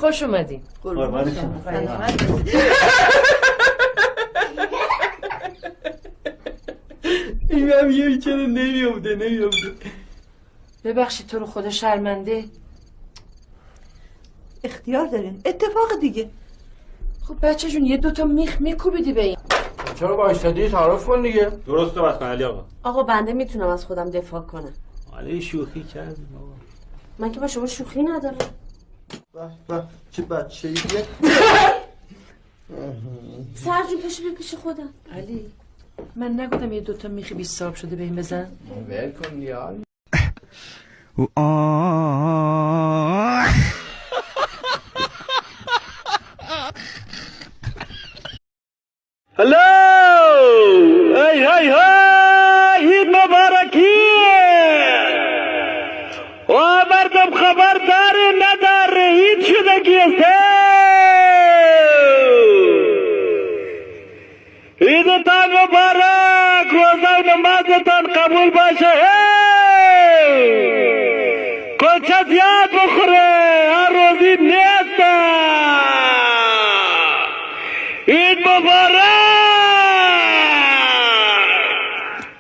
خوش اومدین. قربان شما. این هم یه چرا نمیامده. ببخشید تو رو خدا شرمنده. اختیار دارین، اتفاق دیگه. خب بچه جون یه دوتا میخ میکوبیدی به این. چرا بایستادی تعارف کن دیگه. درسته بس علی آقا. آقا بنده میتونم از خودم دفاع کنم. علی شوخی کردیم آقا. من که با شما شوخی ندارم. به چه بچه ایه. سرجون پشت بیا پیش خودم. علی من نگفتم یه دوتا میخی 20 صاحب شده به این بزن. ول کن یا هلو هی عید مبارکی و مردم خبر داره نداره عید شده کیسته عیدتان مبارک روزه نمازتان قبول باشه کلچه زیاد بخوره هر روزی نیست عید مبارک